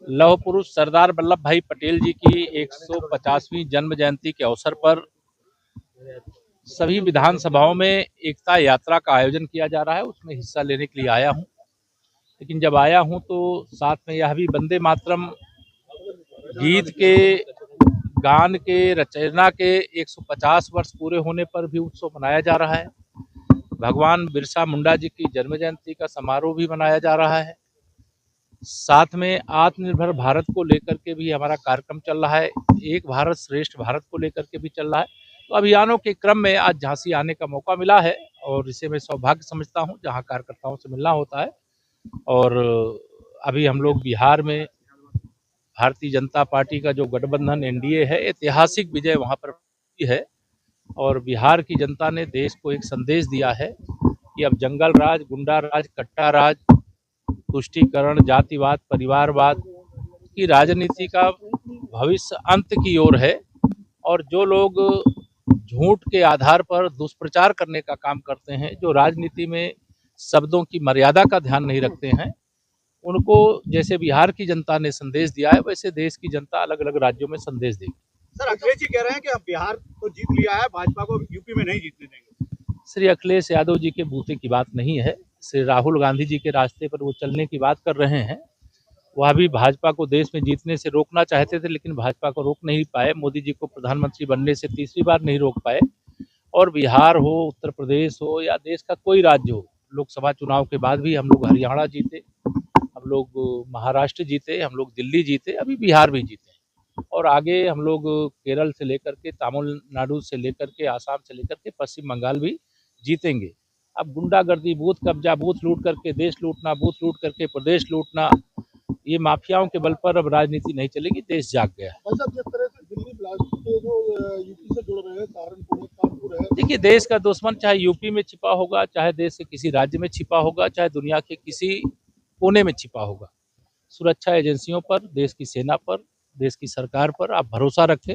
लौह पुरुष सरदार वल्लभ भाई पटेल जी की 150वीं जन्म जयंती के अवसर पर सभी विधानसभाओं में एकता यात्रा का आयोजन किया जा रहा है। उसमें हिस्सा लेने के लिए आया हूं, लेकिन जब आया हूं तो साथ में यह भी वंदे मातरम गीत के गान के रचना के 150 वर्ष पूरे होने पर भी उत्सव मनाया जा रहा है। भगवान बिरसा मुंडा जी की जन्म जयंती का समारोह भी मनाया जा रहा है। साथ में आत्मनिर्भर भारत को लेकर के भी हमारा कार्यक्रम चल रहा है, एक भारत श्रेष्ठ भारत को लेकर के भी चल रहा है। तो अभियानों के क्रम में आज झांसी आने का मौका मिला है और इसे मैं सौभाग्य समझता हूं, जहां कार्यकर्ताओं से मिलना होता है। और अभी हम लोग बिहार में भारतीय जनता पार्टी का जो गठबंधन एनडीए है, ऐतिहासिक विजय वहां पर है और बिहार की जनता ने देश को एक संदेश दिया है कि अब जंगल राज, गुंडा राज, कट्टा राज, तुष्टीकरण, जातिवाद, परिवारवाद की राजनीति का भविष्य अंत की ओर है। और जो लोग झूठ के आधार पर दुष्प्रचार करने का काम करते हैं, जो राजनीति में शब्दों की मर्यादा का ध्यान नहीं रखते हैं, उनको जैसे बिहार की जनता ने संदेश दिया है, वैसे देश की जनता अलग अलग राज्यों में संदेश देगी। सर, अखिलेश जी कह रहे हैं कि अब बिहार तो जीत लिया है, भाजपा को यूपी में नहीं जीतने देंगे। श्री अखिलेश यादव जी के बूते की बात नहीं है। श्री राहुल गांधी जी के रास्ते पर वो चलने की बात कर रहे हैं। वह भी भाजपा को देश में जीतने से रोकना चाहते थे, लेकिन भाजपा को रोक नहीं पाए। मोदी जी को प्रधानमंत्री बनने से तीसरी बार नहीं रोक पाए। और बिहार हो, उत्तर प्रदेश हो या देश का कोई राज्य हो, लोकसभा चुनाव के बाद भी हम लोग हरियाणा जीते, हम लोग महाराष्ट्र जीते, हम लोग दिल्ली जीते, अभी बिहार भी जीते और आगे हम लोग केरल से लेकर के, तमिलनाडु से लेकर के, आसाम से लेकर के पश्चिम बंगाल भी जीतेंगे। अब गुंडागर्दी, बूथ कब्जा, बूथ लूट करके देश लूटना, बूथ लूट करके प्रदेश लूटना, ये माफियाओं के बल पर अब राजनीति नहीं चलेगी। देश जाग गया है। जिस तरह से दिल्ली ब्लास्ट के जो यूपी से जुड़ रहे हैं, सहारनपुर है, कानपुर है। देखिए, देश का दुश्मन चाहे यूपी में छिपा होगा, चाहे देश के किसी राज्य में छिपा होगा, चाहे दुनिया के किसी कोने में छिपा होगा, सुरक्षा एजेंसियों पर, देश की सेना पर, देश की सरकार पर आप भरोसा रखें।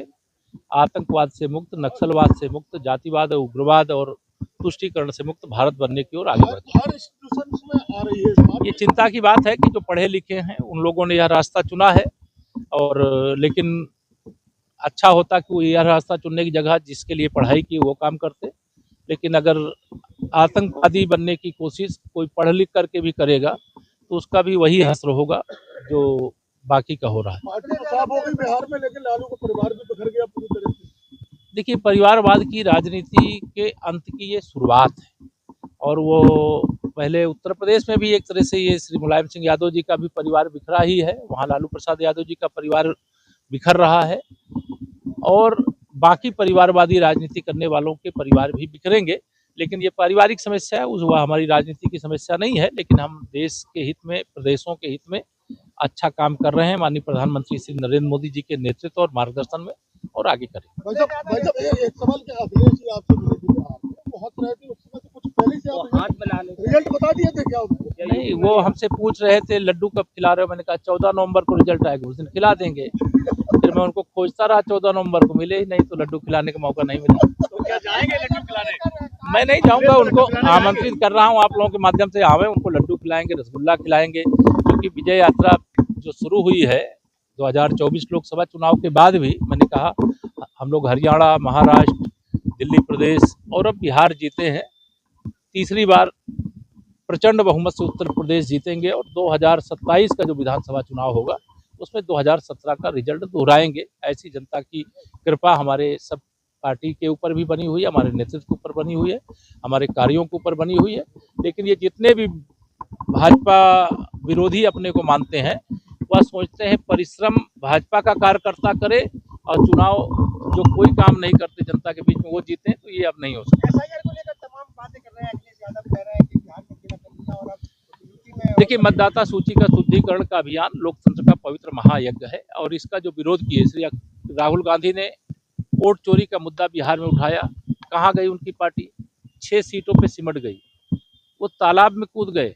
आतंकवाद से मुक्त, नक्सलवाद से मुक्त, जातिवाद और उग्रवाद और तुष्टीकरण से मुक्त भारत बनने की ओर आगे बढ़े। हर इंस्टीट्यूशन में आ रही है। ये चिंता की बात है कि जो पढ़े लिखे हैं उन लोगों ने यह रास्ता चुना है, और लेकिन अच्छा होता कि वो यह रास्ता चुनने की जगह जिसके लिए पढ़ाई की वो काम करते। लेकिन अगर आतंकवादी बनने की कोशिश कोई पढ़ लिख करके भी करेगा तो उसका भी वही हश्र होगा जो बाकी का हो रहा है। पार्टी तो साफ होगी बिहार में, लेकिन लालू का परिवार भी बिखर गया पूरी तरह से। देखिए, परिवारवाद की राजनीति के अंत की ये शुरुआत है और वो पहले उत्तर प्रदेश में भी एक तरह से ये श्री मुलायम सिंह यादव जी का भी परिवार बिखरा ही है, वहाँ लालू प्रसाद यादव जी का परिवार बिखर रहा है और बाकी परिवारवादी राजनीति करने वालों के परिवार भी बिखरेंगे। लेकिन ये पारिवारिक समस्या है, उस वह हमारी राजनीति की समस्या नहीं है। लेकिन हम देश के हित में, प्रदेशों के हित में अच्छा काम कर रहे हैं माननीय प्रधानमंत्री श्री नरेंद्र मोदी जी के नेतृत्व और मार्गदर्शन में, और आगे करेंगे। एक सवाल क्या, अखिलेश जी आपसे मिले थे बिहार में, बहुत रहे थे उस समय, तो कुछ पहले से आप रिजल्ट बता दिए थे क्या उनको? नहीं, वो हमसे पूछ रहे थे लड्डू कब खिला रहे हो, मैंने कहा 14 नवंबर को रिजल्ट आएगा, उस दिन खिला देंगे। फिर मैं उनको खोजता रहा, 14 नवंबर को मिले ही नहीं, तो लड्डू खिलाने का मौका नहीं मिला। तो क्या जाएंगे लड्डू खिलाने? मैं नहीं जाऊंगा, उनको आमंत्रित कर रहा हूं, आप लोगों के माध्यम से आवे, उनको लड्डू खिलाएंगे, रसगुल्ला खिलाएंगे, क्योंकि विजय यात्रा जो शुरू हुई है 2024 लोकसभा चुनाव के बाद भी, मैंने कहा हम लोग हरियाणा, महाराष्ट्र, दिल्ली प्रदेश और अब बिहार जीते हैं। तीसरी बार प्रचंड बहुमत से उत्तर प्रदेश जीतेंगे और 2027 का जो विधानसभा चुनाव होगा उसमें 2017 का रिजल्ट दोहराएंगे। ऐसी जनता की कृपा हमारे सब पार्टी के ऊपर भी बनी हुई है, हमारे नेतृत्व के ऊपर बनी हुई है, हमारे कार्यों के ऊपर बनी हुई है। लेकिन ये जितने भी भाजपा विरोधी अपने को मानते हैं, वह सोचते हैं परिश्रम भाजपा का कार्यकर्ता करे और चुनाव जो कोई काम नहीं करते जनता के बीच में वो जीते, तो ये अब नहीं हो सकता। एसआईआर को लेकर तमाम बातें कर रहे हैं, अखिलेश यादव कह रहे हैं कि बिहार में किला कर दिया और अब यूपी में। देखिए, मतदाता सूची का शुद्धिकरण का अभियान लोकतंत्र का पवित्र महायज्ञ है और इसका जो विरोध किए श्री राहुल गांधी ने, वोट चोरी का मुद्दा बिहार में उठाया, कहाँ गई उनकी पार्टी? 6 सीटों पे सिमट गई, वो तालाब में कूद गए।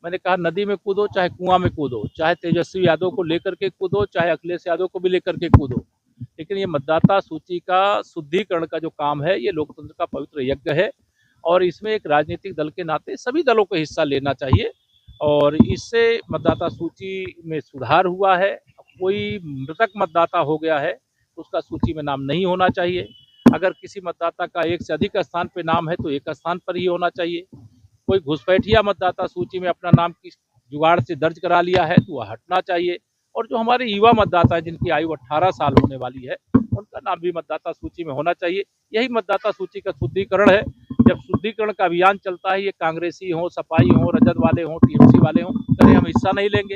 मैंने कहा नदी में कूदो, चाहे कुआं में कूदो, चाहे तेजस्वी यादव को लेकर के कूदो, चाहे अखिलेश यादव को भी लेकर के कूदो, लेकिन ये मतदाता सूची का शुद्धिकरण का जो काम है, ये लोकतंत्र का पवित्र यज्ञ है और इसमें एक राजनीतिक दल के नाते सभी दलों को हिस्सा लेना चाहिए। और इससे मतदाता सूची में सुधार हुआ है। कोई मृतक मतदाता हो गया है तो उसका सूची में नाम नहीं होना चाहिए। अगर किसी मतदाता का एक से अधिक स्थान पे नाम है तो एक स्थान पर ही होना चाहिए। कोई घुसपैठिया मतदाता सूची में अपना नाम किस जुगाड़ से दर्ज करा लिया है तो वह हटना चाहिए। और जो हमारे युवा मतदाता हैं जिनकी आयु 18 साल होने वाली है, उनका नाम भी मतदाता सूची में होना चाहिए। यही मतदाता सूची का शुद्धिकरण है। जब शुद्धिकरण का अभियान चलता है, ये कांग्रेसी हो, सपाई हो, रजद वाले हो, टीएमसी वाले हो, कहीं हम हिस्सा नहीं लेंगे।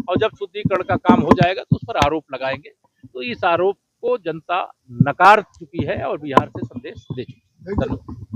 और जब शुद्धिकरण का काम हो जाएगा तो उस पर आरोप लगाएंगे। तो इस आरोप को जनता नकार चुकी है और बिहार से संदेश दे चुकी है। धन्यवाद।